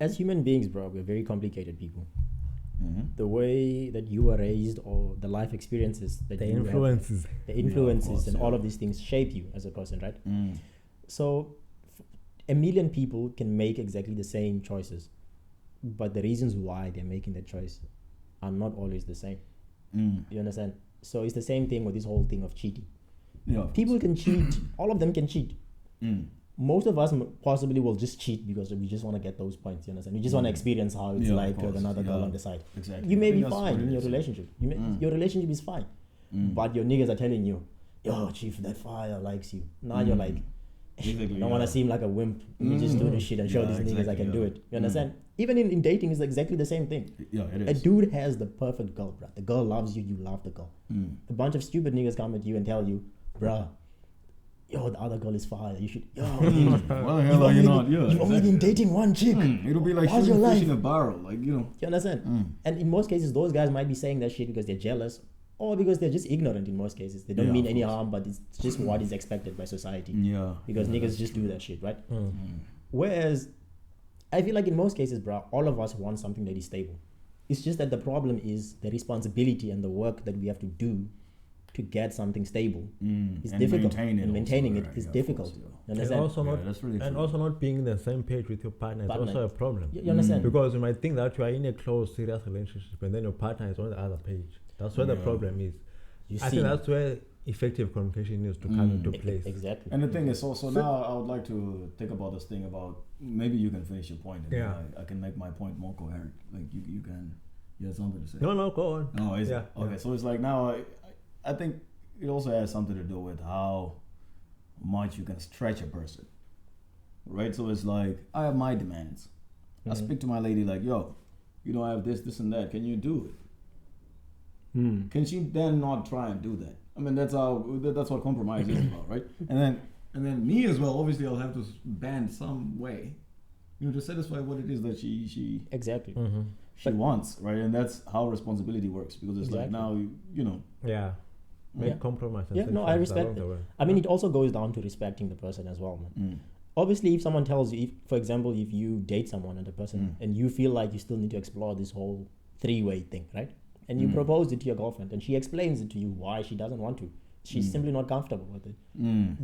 as human beings, bro, we're very complicated people. Mm-hmm. The way that you were raised or the life experiences that The you influences. have, the influences course, and yeah. all of these things shape you as a person, right? Mm. So a million people can make exactly the same choices, but the reasons why they're making that choice are not always the same. Mm. You understand? So it's the same thing with this whole thing of cheating. Yeah, of People can cheat. All of them can cheat. Mm. Most of us possibly will just cheat because we just want to get those points. You understand? We just want to experience how it's Yeah, of like with course, another girl yeah. on the side. Exactly. You I may think be that's fine what it in your is, yeah. relationship. Mm. Your relationship is fine, Mm. but your niggas are telling you, "Yo, chief, that fire likes you." Now you're like, Exactly, I don't want to yeah. seem like a wimp. Let me just do this shit and show Yeah, these niggas I exactly, can do yeah. it. You understand? Even in dating, it's exactly the same thing. Yeah, it A is. dude has the perfect girl, bruh. The girl loves you, you love the girl. Mm. A bunch of stupid niggas come at you and tell you, bruh, yo, the other girl is fire. You should, yo, What the hell are you not? Yeah, you've only been dating one chick. It'll be like How's shooting your fish life? in a barrel, like, you know. You understand? And in most cases, those guys might be saying that shit because they're jealous or because they're just ignorant in most cases. They don't Yeah, mean of any course. harm, but it's just what is expected by society. Yeah. Because niggas just do that shit, right? Mm. Whereas, I feel like in most cases, bro, all of us want something that is stable. It's just that the problem is the responsibility and the work that we have to do to get something stable. It's And difficult. maintain it and maintaining also, it right? is Yeah, of difficult. course, yeah. You And understand? also Yeah, not, that's really and true. also not being in the same page with your partner is Partner. also a problem. You understand? Because you might think that you are in a close, serious relationship, and then your partner is on the other page. That's where the Yeah. problem is. You I see. think that's where effective communication needs to come into place. Exactly. And the thing is, so now I would like to think about this thing about, maybe you can finish your point and Yeah. then I can make my point more coherent. Like you have something to say. No, go on. Oh, is Yeah, it? Okay, yeah. so it's like now I think it also has something to do with how much you can stretch a person. Right? So it's like, I have my demands. I speak to my lady like, yo, you know, I have this, and that. Can you do it? Can she then not try and do that? I mean, that's what compromise is about, right? And then me as well. Obviously, I'll have to bend some way, you know, to satisfy what it is that she Exactly. wants, right? And that's how responsibility works, because it's like now you know. Yeah. Make Yeah. compromise. And Yeah, no, I sacrifice respect along it. the way. I mean, it also goes down to respecting the person as well, man. Obviously, if someone tells you, for example, if you date someone and the person, and you feel like you still need to explore this whole three-way thing, right? And you propose it to your girlfriend, and she explains it to you why she doesn't want to. She's simply not comfortable with it.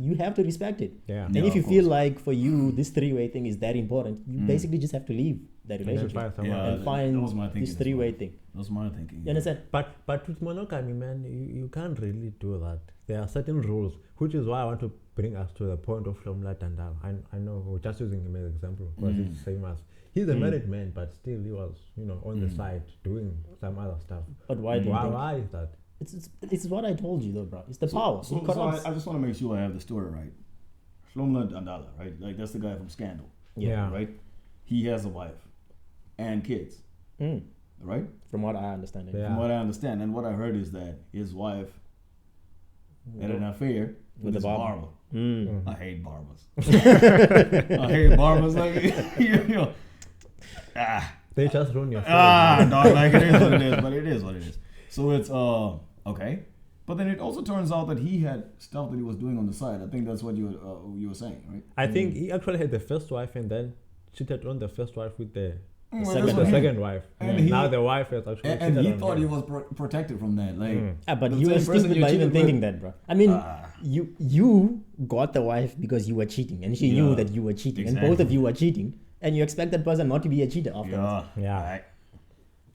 You have to respect it. Yeah. And Yeah, if you of feel course. like for you this three-way thing is that important, you basically just have to leave that And then relationship find someone Yeah, else. and find that was my thinking this as three-way well. thing. That's my thinking. You understand? But with monogamy, man, you can't really do that. There are certain rules, which is why I want to bring us to the point of Shomla Tandal. I know we're just using him as an example because it's the same as he's a married man, but still he was, you know, on the side doing some other stuff. But why do you think? Why is that? It's what I told you though, bro. It's the power. So It corrupts. I just want to make sure I have the story right. Shlomla Dandala, right? Like, that's the guy from Scandal. Yeah. Right? He has a wife and kids, right? From what I understand. Yeah. From what I understand, and what I heard is that his wife had an affair with the his barber. barber. I hate barbers. I hate barbers. Like, you know. They just ruin your No, like, it is what it is, but it is what it is. So it's okay, but then it also turns out that he had stuff that he was doing on the side. I think that's what you were saying, right? I think he actually had the first wife and then cheated on the first wife with the Well, second, that's the what second wife. And he- now the wife has actually And cheated he on thought him. he was protected from that. Like, But the you were same person stupid you by even cheated thinking with- that, bro. I mean, you got the wife because you were cheating, and she knew Yeah, that you were cheating, and exactly. both of you were cheating, and you expect that person not to be a cheater afterwards. Yeah. Right.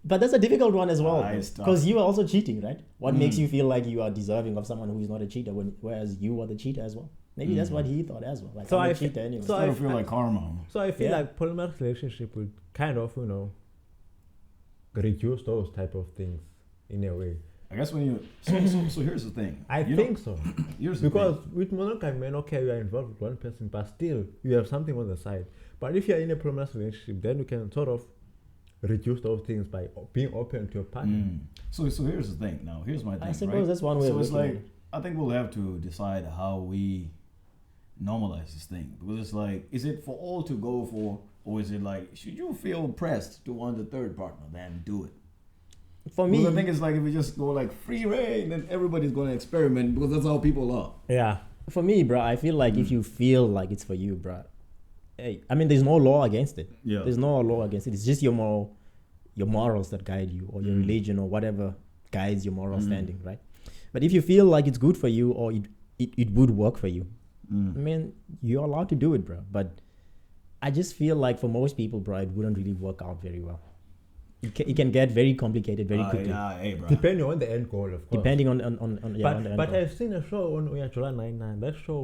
But that's a difficult one as well, It's tough. because you are also cheating, right? What makes you feel like you are deserving of someone who is not a cheater, whereas you are the cheater as well? Maybe that's what he thought as well. Like, So I'm a I cheater anyway. so I don't feel like karma. So I feel Yeah. like polyamorous relationship would kind of, you know, reduce those type of things in a way. I guess when you so here's the thing. I You think know, so. Here's the Because thing. with monogamy, man, okay, you are involved with one person, but still you have something on the side. But if you are in a polyamorous relationship, then you can sort of reduce those things by being open to your partner. So here's the thing. Now here's my thing. I suppose right? that's one way So of it's looking like at it. I think we'll have to decide how we normalize this thing, because it's like, is it for all to go for, or is it like, should you feel pressed to want a third partner, then do it? For me, Because I think it's like if we just go like free reign, then everybody's going to experiment, because that's how people are. Yeah. for me, bro, I feel like if you feel like it's for you, bro, hey, I mean, there's no law against it. Yeah. There's no law against it. It's just your morals that guide you, or your religion, or whatever guides your moral standing, right? But if you feel like it's good for you, or it would work for you, I mean, you're allowed to do it, bro. But I just feel like for most people, bro, it wouldn't really work out very well. It can get very complicated very quickly. Yeah, hey, bro. Depending on the end goal, of course. Depending on But I've seen a show on Uyajula 99. That show,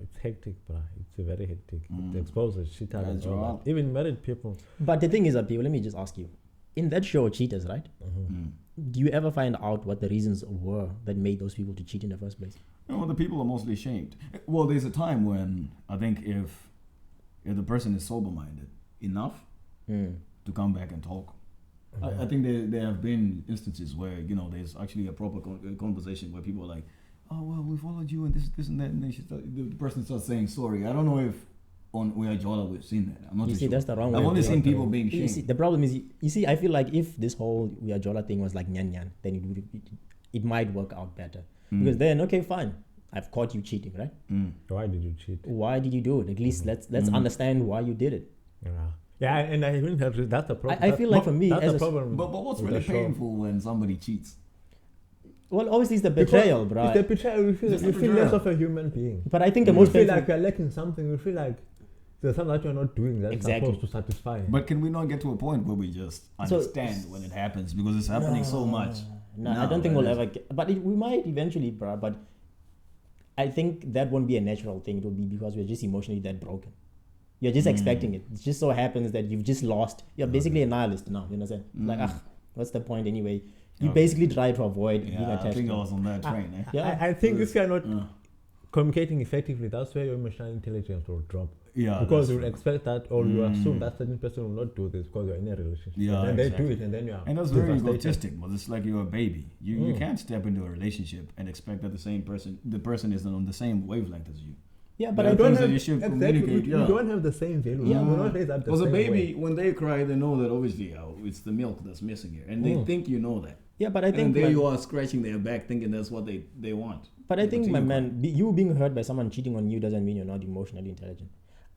it's hectic, bro. It's very hectic. It exposes shit out of all that. Even married people. But the thing is that people, let me just ask you, in that show, Cheaters, right? Do you ever find out what the reasons were that made those people to cheat in the first place? No, the people are mostly shamed. Well, there's a time when I think if the person is sober-minded enough to come back and talk, I think there have been instances where, you know, there's actually a proper conversation where people are like, oh, well, we followed you and this and that, and then the person starts saying sorry. I don't know if on Uyajola we've seen that. I'm not You too see, sure. that's the wrong way. I've only seen people being You shamed. see, the problem is, you see, I feel like if this whole Uyajola thing was like nyan nyan, then it might work out better. Because then, okay, fine, I've caught you cheating, right? Why did you cheat? Why did you do it? At least let's understand why you did it. Yeah, and I even have that's the problem. I feel like for me, that's as the a, problem. But what's with really the show. painful when somebody cheats? well, obviously it's the betrayal, Because bro. It's the betrayal. You feel betrayal. less of a human being. But I think the You most feel painful, like you're lacking something. You feel like there's something that you're not doing that's Exactly. supposed to satisfy. But can we not get to a point where we just understand when it happens, because it's happening so much? No, I don't think we'll ever get, but we might eventually, bro. But I think that won't be a natural thing. It will be because we're just emotionally that broken. You're just expecting it. It just so happens that you've just lost. You're basically a nihilist now. You understand? Like, what's the point anyway? You basically try to avoid being Yeah, I attached. think to I it. was on that train. Eh? Yeah. I think if you're not communicating effectively, that's where your emotional intelligence will drop. Yeah, Because that's you true. expect that, or you assume that certain person will not do this because you're in a relationship. Yeah, and then exactly. they do it, and then you are. And that's very devastated. egotistic, but it's like you're a baby. You can't step into a relationship and expect that the person is on the same wavelength as you. Yeah, but Yeah, I things don't that have. you should Exactly. communicate. We Yeah. don't have the same value. Yeah. We're not raised up the Because a same baby, way. when they cry, they know that obviously it's the milk that's missing here, and they think you know that. Yeah, but I think. And there man- you are scratching their back, thinking that's what they want. But I think, Until my you man, you being hurt by someone cheating on you doesn't mean you're not emotionally intelligent.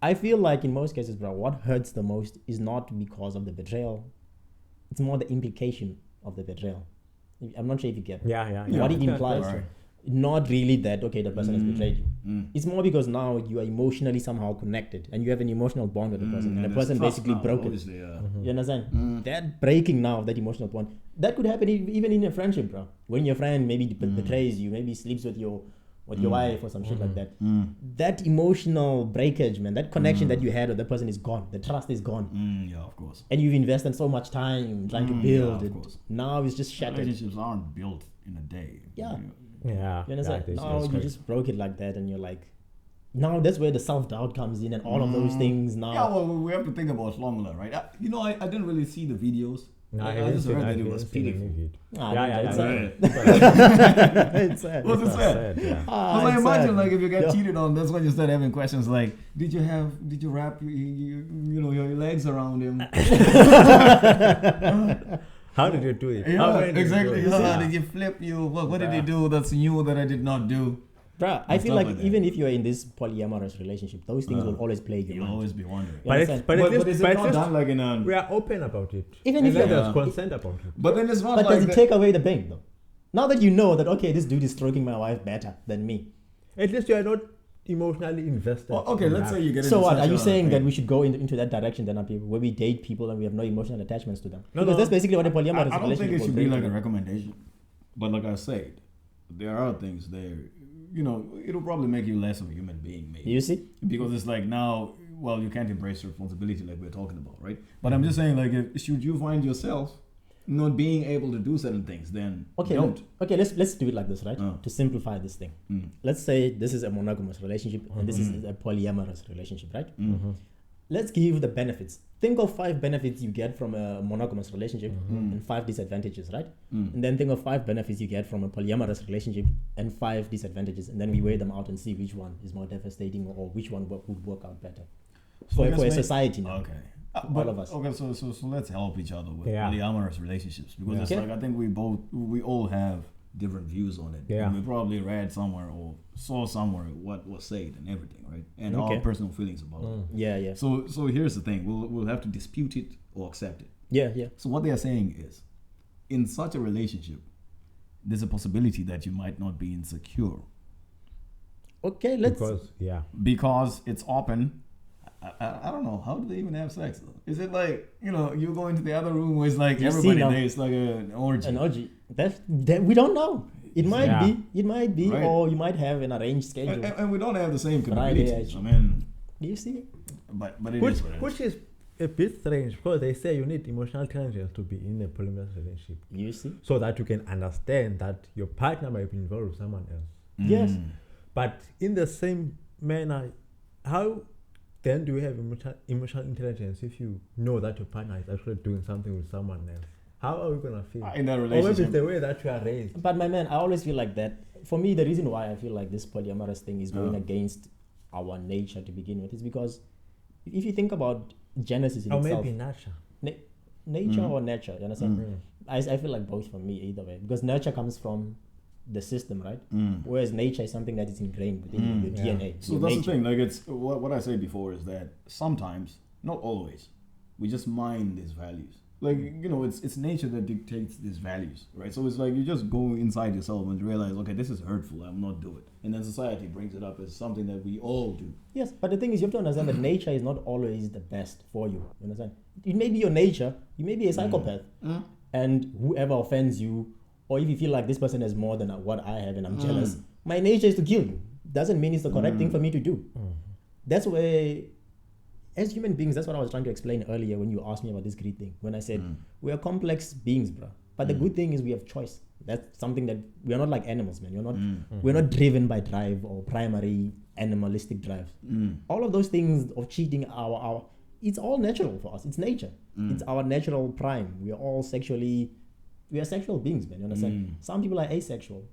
I feel like in most cases, bro, what hurts the most is not because of the betrayal. It's more the implication of the betrayal. I'm not sure if you get Yeah. what it Yeah, implies. right. Not really that, okay, the person has betrayed you. It's more because now you are emotionally somehow connected and you have an emotional bond with the person. And the there's person trust basically now, broke it. obviously, yeah. You understand? That breaking now of that emotional bond, that could happen even in a friendship, bro. When your friend maybe betrays you, maybe sleeps with your wife or some shit like that. That emotional breakage, man, that connection that you had with the person is gone. The trust is gone. Yeah, of course. And you've invested so much time trying to build of it. course. Now it's just shattered. Relationships aren't built in a day. Yeah. Yeah. You understand? Yeah, Now you correct. just broke it like that and you're like, now that's where the self-doubt comes in and all of those things now. Yeah, well, we have to think about Slongla, right? I didn't really see the videos. No, I just heard that it was pitiful. It's sad. Right. It's sad. What's it sad? Yeah. Because I it's imagine, sad. like, if you get Yeah. cheated on, that's when you start having questions like, did you wrap your legs around him? How did you do it? How Yeah, many did you exactly. do it? Yeah. Did you flip you? What did he do that's new that I did not do? Bruh, I And feel stuff like like that. even if you're in this polyamorous relationship, those things will always plague your You'll mind. always be wondering. You But understand? it's, but at But least, is it but at not least done like in a... we are open about it. Even And if then you're- there's consent about it. But then it's not But like... does it take away the pain though? Now that you know that, okay, this dude is stroking my wife better than me. At least you are not emotionally invested. Well, okay, in let's that. say you get So into what? such Are you a saying thing. that we should go into that direction then, people, where we date people and we have no emotional attachments to them? No, Because no. that's basically what a polyamorous I don't think relationship it should will be bring like to a you. recommendation. But like I said, there are things there, it'll probably make you less of a human being, maybe. You see? Because it's like now, well, you can't embrace responsibility like we're talking about, right? But I'm just saying, like, should you find yourself not being able to do certain things, then Okay, don't. let's do it like this, right? Oh. To simplify this thing. Let's say this is a monogamous relationship and this is a polyamorous relationship, right? Let's give the benefits. Think of 5 benefits you get from a monogamous relationship and 5 disadvantages, right? And then think of 5 benefits you get from a polyamorous relationship and 5 disadvantages, and then we weigh them out and see which one is more devastating or which one would work out better So I for guess a society now. Okay. All of us. Okay, so let's help each other with Yeah. polyamorous relationships, because it's Okay. like I think we all have different views on it. Yeah. And we probably read somewhere or saw somewhere what was said and everything, right? And Okay. our personal feelings about it. Yeah. So here's the thing: we'll have to dispute it or accept it. Yeah. So what they are saying is, in such a relationship, there's a possibility that you might not be insecure Okay, let's. because it's open. I don't know, how do they even have sex though? Is it like, you go into the other room where it's like You see everybody now- there, it's like an orgy. An orgy. That we don't know. It might Yeah. be, Right. or you might have an arranged schedule. And we don't have the same Right, capabilities. yeah, I mean, Do you see? but it is what it is. Which is a bit strange because they say you need emotional intelligence to be in a polyamorous relationship You see? so that you can understand that your partner might be involved with someone else. Yes. But in the same manner, how then do you have emotional intelligence if you know that your partner is actually doing something with someone else? How are we going to feel? In that Or maybe it's relationship. the way that you are raised. But my man, I always feel like that. For me, the reason why I feel like this polyamorous thing is going against our nature to begin with is because if you think about Genesis in Or itself, maybe nurture. nature or nurture, you understand? I feel like both for me either way, because nurture comes from the system, right? Whereas nature is something that is ingrained within your DNA. So your that's nature. the thing. Like, it's what I said before is that sometimes, not always, we just mind these values. Like, it's nature that dictates these values, right? So it's like you just go inside yourself and realize, okay, this is hurtful, I'm not doing it. And then society brings it up as something that we all do. Yes, but the thing is, you have to understand that nature is not always the best for you. You understand? It may be your nature. You may be a psychopath, and whoever offends you, or if you feel like this person has more than what I have and I'm jealous, my nature is to kill you. Doesn't mean it's the correct thing for me to do. That's where, as human beings, that's what I was trying to explain earlier when you asked me about this greed thing. When I said we are complex beings, bro. But the good thing is we have choice. That's something that we are not like animals, man. We're not driven by drive or primary animalistic drive. All of those things of cheating our it's all natural for us. It's nature. It's our natural prime. We are sexual beings, man. You understand? Some people are asexual,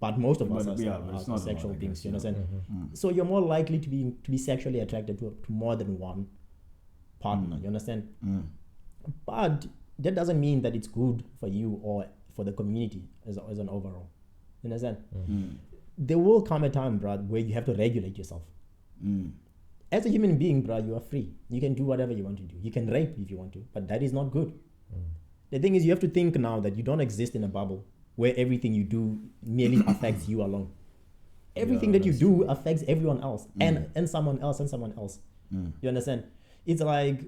but most of us But, yeah, but are it's not sexual about, I beings. guess, You yeah. understand? So you're more likely to be sexually attracted to more than one partner. You understand? But that doesn't mean that it's good for you or for the community as an overall. You understand? There will come a time, bro, where you have to regulate yourself. As a human being, bro, you are free. You can do whatever you want to do. You can rape if you want to, but that is not good. The thing is, you have to think now that you don't exist in a bubble where everything you do merely affects you alone. Everything that you do affects everyone else and someone else and someone else. You understand? It's like,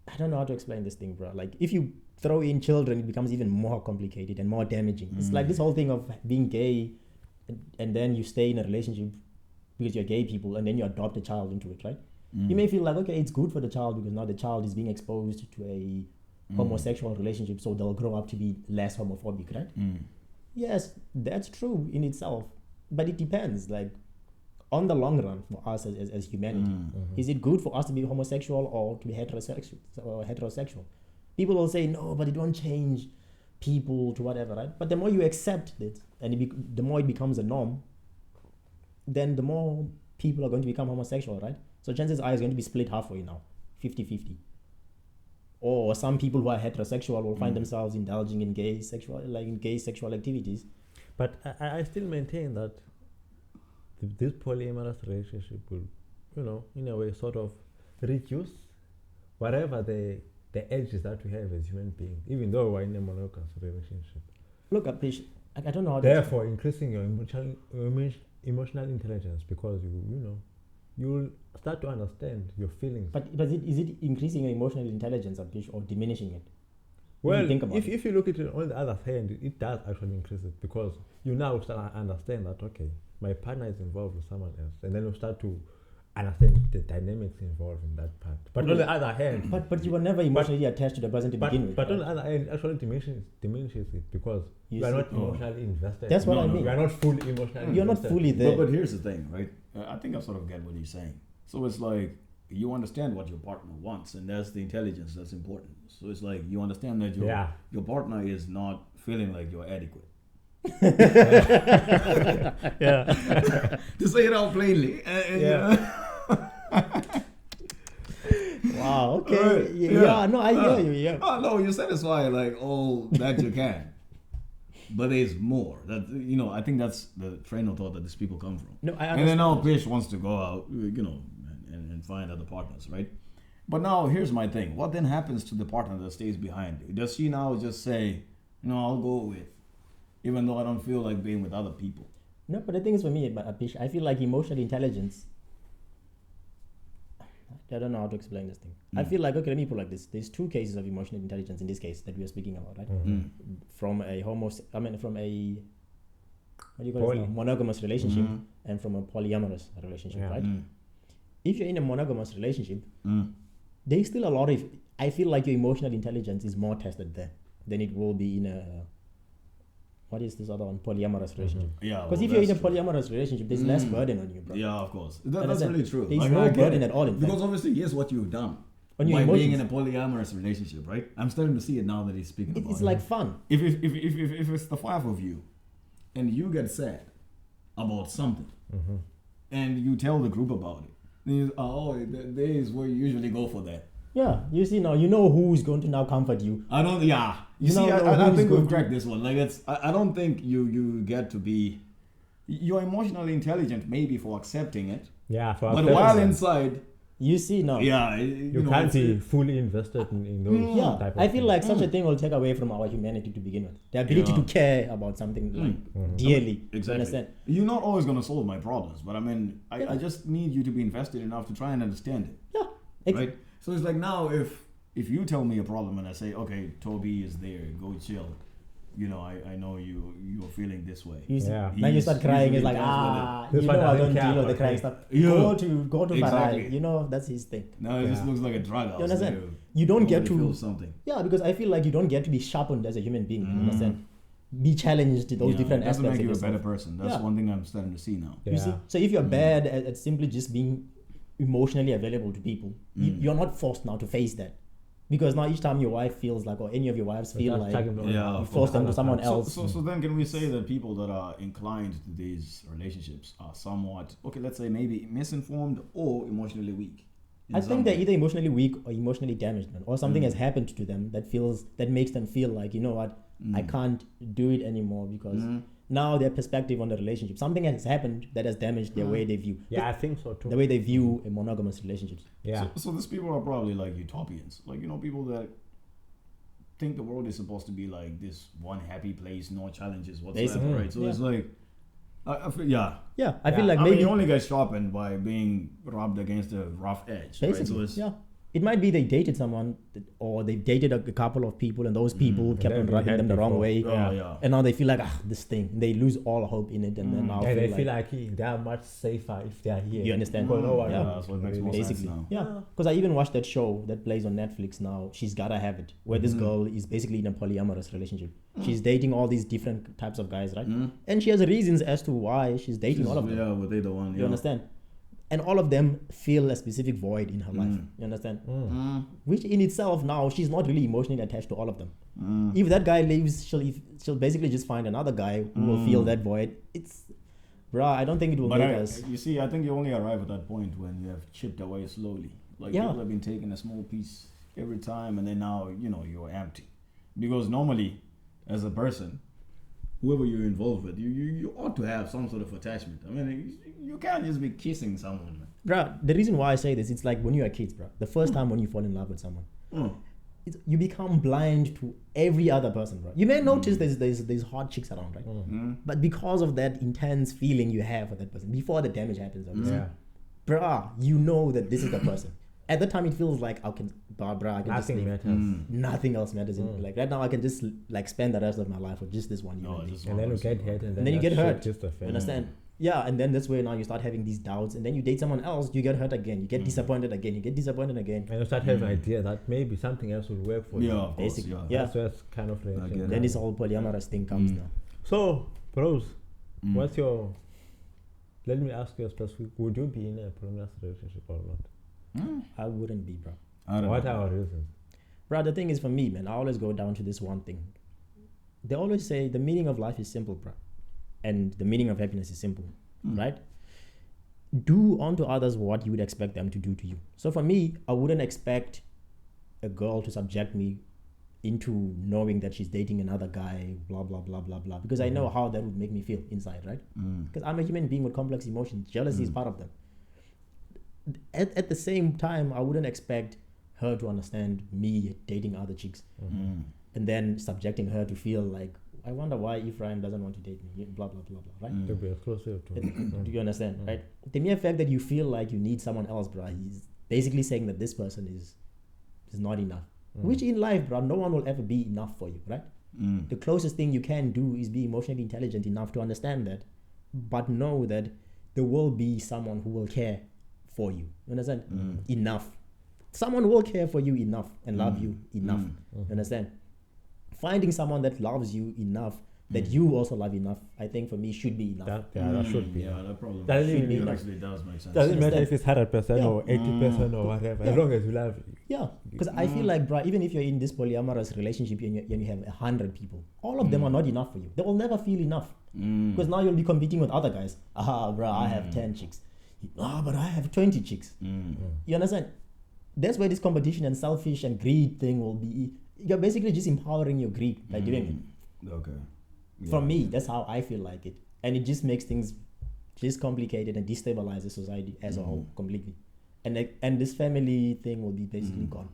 I don't know how to explain this thing, bro. Like, if you throw in children, it becomes even more complicated and more damaging. It's like this whole thing of being gay and then you stay in a relationship because you're gay people and then you adopt a child into it, right? You may feel like, okay, it's good for the child because now the child is being exposed to a homosexual relationship, so they'll grow up to be less homophobic, right? Yes, that's true in itself, but it depends. Like, on the long run, for us as humanity, is it good for us to be homosexual or to be heterosexual? People will say no, but it won't change people to whatever, right? But the more you accept it and the more it becomes a norm, then the more people are going to become homosexual, right? So chances are it's going to be split halfway now, 50-50. Or some people who are heterosexual will find themselves indulging in gay sexual activities. But I still maintain that this polyamorous relationship will, in a way, sort of reduce whatever the edges that we have as human beings, even though we're in a monogamous relationship. Look, Apish, I don't know how to... Therefore, increasing your emotional intelligence, because you'll start to understand your feelings. But is it increasing your emotional intelligence, Apish, or diminishing it? Well, think about if you look at it on the other hand, it does actually increase it, because you now start to understand that, okay, my partner is involved with someone else, and then you start to understand the dynamics involved in that part. But on the other hand... But you were never emotionally attached to the person to begin with. But right? on the other hand, it actually diminishes it, because you are not emotionally invested. That's what I mean. You are not fully emotionally You're not invested. fully there. But here's the thing, right? I think I sort of get what he's saying. So it's like, you understand what your partner wants, and that's the intelligence that's important. So it's like, you understand that your partner is not feeling like you're adequate. Yeah. To say it out plainly. Wow, okay. Right. Yeah, no, I hear you, yeah. Oh, no, you satisfy like all that you can. but there's more. That I think that's the train of thought that these people come from. No, I And then understand. now Bish wants to go out, and find other partners, right? But now here's my thing. What then happens to the partner that stays behind? Does she now just say, I'll go with, even though I don't feel like being with other people? No, but the thing is for me, Apish, I feel like emotional intelligence. I don't know how to explain this thing. I feel like, okay, let me put it like this. There's two cases of emotional intelligence in this case that we are speaking about, right? From a from a what do you call it? now? Monogamous relationship and from a polyamorous relationship, right? If you're in a monogamous relationship, there's still a lot of. I feel like your emotional intelligence is more tested there than it will be in a. What is this other one? Polyamorous relationship. Yeah. Because if you're in a polyamorous relationship, there's less burden on you, bro. Yeah, of course. That's Understand? really true. There's Like, no I get burden it. at all, in Because fact. obviously, here's what you've done On your by being in emotions. a polyamorous relationship, right? I'm starting to see it now that he's speaking about It's it. like fun. If it's the five of you, and you get sad about something, and you tell the group about it, then there is where you usually go for that. Yeah, you see now, you know who's going to now comfort you. I don't. Yeah, you You see, know I who's think going we've to- cracked this one. Like it's. I don't think you get to be. You're emotionally intelligent, maybe for accepting it, Yeah, for but acceptance. while inside, You see now. yeah, you can't be fully invested in those Yeah, type of I feel things. like such a thing will take away from our humanity to begin with. The ability Yeah. to care about something like dearly. You Exactly. understand? You're not always going to solve my problems, but I mean, Yeah. I just need you to be invested enough to try and understand it, Yeah. right? So it's like now, if you tell me a problem and I say, okay, Toby is there, go chill. I know you're feeling this way. You see, Yeah. now you start He's crying. It's usually like, dealt This you one know I doesn't don't care deal with the about crying me. stuff. Yeah. Go to Exactly. Farai. You know, that's his thing. Now it just Yeah. looks like a drug house. You understand? there. You don't get Nobody to. feels something. Yeah, because I feel like you don't get to be sharpened as a human being. You understand? Be challenged to those Yeah, different it doesn't aspects make of you a better yourself. person. That's Yeah. one thing I'm starting to see now. Yeah. You see, so if you're bad at simply just being emotionally available to people, you're not forced now to face that. Because now each time your wife feels like, or any of your wives feel Just like, tag them on. Yeah, you of force them to someone So, else. so then can we say that people that are inclined to these relationships are somewhat, okay, let's say maybe misinformed or emotionally weak? in I some think they're way? either emotionally weak or emotionally damaged, man, or something has happened to them that makes them feel like, you know what, I can't do it anymore because now their perspective on the relationship, something has happened that has damaged their way they view, Yeah, I think so too. the way they view a monogamous relationships. Yeah. So these people are probably like utopians, like people that think the world is supposed to be like this one happy place, no challenges whatsoever, Basically, right? So yeah. it's like, I feel, yeah. Yeah, I Yeah, feel like I mean, maybe you only get sharpened by being rubbed against a rough edge, right? basically, So it's, yeah. It might be they dated someone or they dated a couple of people and those people kept they've on been rubbing had them the wrong before. way. Oh, yeah. And now they feel like, this thing. They lose all hope in it and then now And they feel feel like, like they are much safer if they are here. You understand? Because no one Yeah. knows. That's what makes more sense basically. now. Yeah, because I even watched that show that plays on Netflix now, She's Gotta Have It, where this girl is basically in a polyamorous relationship. She's dating all these different types of guys, right? And she has reasons as to why she's dating all of them. Yeah, were they the one? You understand? And all of them feel a specific void in her life. You understand? Which in itself now, she's not really emotionally attached to all of them. If that guy leaves, she'll basically just find another guy who will feel that void. It's, bruh, I don't think it will But make us. you see, I think you only arrive at that point when you have chipped away slowly. Like Yeah. people have been taking a small piece every time, and then now you're empty. Because normally, as a person, whoever you're involved with, you ought to have some sort of attachment. I mean, you can't just be kissing someone, man. Bruh, the reason why I say this, it's like when you are kids, bruh. The first time when you fall in love with someone, you become blind to every other person, bro. You may notice there's hot chicks around, right? But because of that intense feeling you have for that person, before the damage happens, obviously, Yeah. bruh, you know that this is the person. At the time, it feels like I can just Nothing leave. matters. Nothing else matters. Like right now, I can just like spend the rest of my life with just this one human No, being. just And one then you person. get hurt, and And then you that get shit hurt. Just a You fail. understand? Yeah, and then that's where now you start having these doubts, and then you date someone else, you get hurt again, you get disappointed again, you get disappointed again. And you start having an idea that maybe something else will work for Yeah, you. of course, Basically, yeah. yeah. That's where it's kind of get reaction. it. Then this whole polyamorous thing comes now. So, bros, what's your? Let me ask you a specific. Would you be in a polyamorous relationship or not? I wouldn't be, bro. I don't What know. are our reasons? Bro, the thing is for me, man, I always go down to this one thing. They always say the meaning of life is simple, bro. And the meaning of happiness is simple, right? Do unto others what you would expect them to do to you. So for me, I wouldn't expect a girl to subject me into knowing that she's dating another guy, blah blah blah blah blah, because I know how that would make me feel inside, right? Because I'm a human being with complex emotions. Jealousy is part of them. At the same time, I wouldn't expect her to understand me dating other chicks and then subjecting her to feel like, I wonder why Ephraim doesn't want to date me, blah blah blah blah, right? To be exclusive to. Do you understand, right? The mere fact that you feel like you need someone else, bro, he's basically saying that this person is not enough. Which in life, bro, no one will ever be enough for you, right? The closest thing you can do is be emotionally intelligent enough to understand that, but know that there will be someone who will care for you. You understand? Enough. Someone will care for you enough and love you enough. You understand? Finding someone that loves you enough, that you also love enough, I think for me should be enough. That should be. Yeah, that probably Doesn't it actually does make sense. Doesn't matter if it's 100% or 80% or whatever, as long as you love. Yeah, because I feel like, bro, even if you're in this polyamorous relationship and you have 100 people, all of them are not enough for you. They will never feel enough. Because now you'll be competing with other guys. Bro, I have 10 chicks. But I have 20 chicks. You understand? That's where this competition and selfish and greed thing will be. You're basically just empowering your greed by doing it. Okay. Yeah. For me, that's how I feel like it. And it just makes things just complicated and destabilizes society as a whole completely. And this family thing will be basically gone.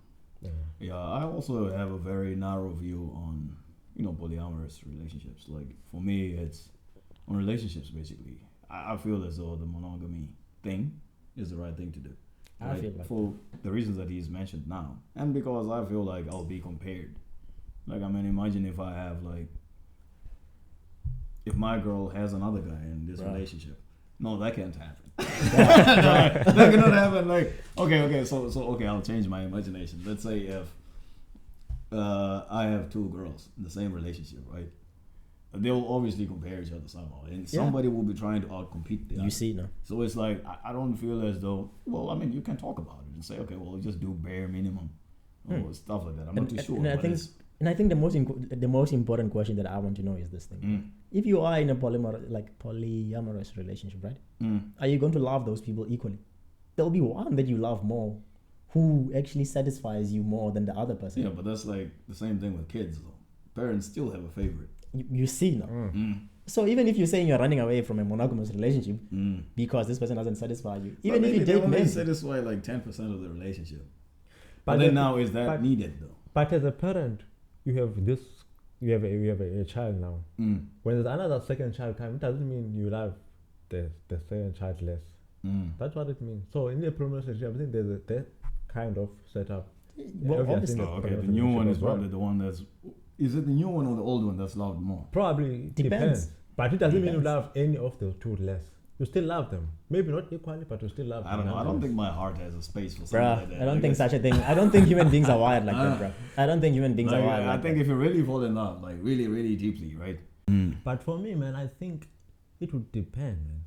Yeah, I also have a very narrow view on, polyamorous relationships. Like, for me, it's on relationships, basically. I feel as though the monogamy thing is the right thing to do. I feel like for the reasons that he's mentioned now, and because I feel like I'll be compared. Like, I mean, imagine if I have if my girl has another guy in this relationship. No, that can't happen. That cannot happen. Like, okay, so I'll change my imagination. Let's say if I have two girls in the same relationship, right? They'll obviously compare each other somehow, and somebody will be trying to outcompete the other. You see now. So it's like, I don't feel as though, well, I mean, you can talk about it and say, okay, well, just do bare minimum or stuff like that. I'm not too sure. And I think the most important question that I want to know is this thing: if you are in a polyamorous relationship, right? Are you going to love those people equally? There'll be one that you love more, who actually satisfies you more than the other person. Yeah, but that's like the same thing with kids, though. Parents still have a favorite. You see now. So even if you're saying you're running away from a monogamous relationship because this person doesn't satisfy you, even if you date men, satisfy like 10% of the relationship. But then now, is that needed though? But as a parent, you have a child now. When there's another second child coming, it doesn't mean you love the second child less. That's what it means. So in a promotion relationship, I think there's that kind of setup. Well, obviously. Okay, the new one is probably the one that's. Is it the new one or the old one that's loved more? Probably depends. But it doesn't mean you love any of the two less. You still love them. Maybe not equally, but you still love them. I don't know. I don't think my heart has a space for something like that. I don't think such a thing. I don't think human beings are wired like that, bro. I don't think human beings are wired like that. I think if you really fall in love, like really, really deeply, right? But for me, man, I think it would depend, man.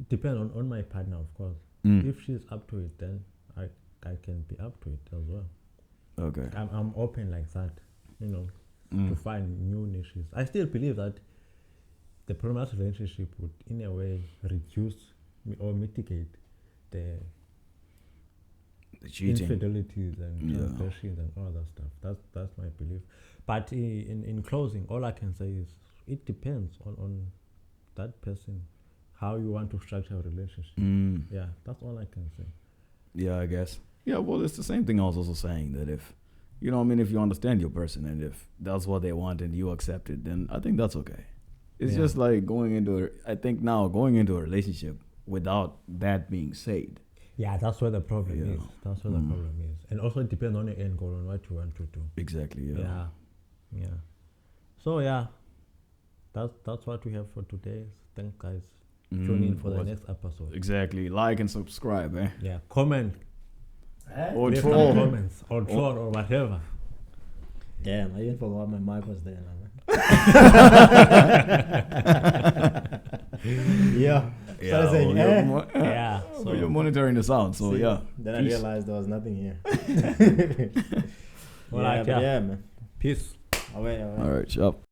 It depends on my partner, of course. If she's up to it, then I can be up to it as well. Okay. I'm open like that, to find new niches. I still believe that the polyamorous relationship would, in a way, reduce or mitigate the cheating, infidelities and transgressions and all that stuff. That's my belief. But in closing, all I can say is it depends on that person, how you want to structure a relationship. Yeah, that's all I can say. Yeah, I guess. Yeah, well, it's the same thing I was also saying, that if, if you understand your person and if that's what they want and you accept it, then I think that's okay. It's just like going into a relationship without that being said. Yeah, that's where the problem is. That's where the problem is. And also it depends on your end goal, on what you want to do. Exactly, Yeah. So, that's what we have for today. Thanks, guys. Tune in for the next episode. Exactly. Like and subscribe, eh? Yeah, comment. Or leave troll. Comments, or troll, or whatever. Damn, I even forgot my mic was there now, man. So saying, so you're monitoring the sound, so Then I realized there was nothing here. Alright, man. Peace. All right. All right, sharp.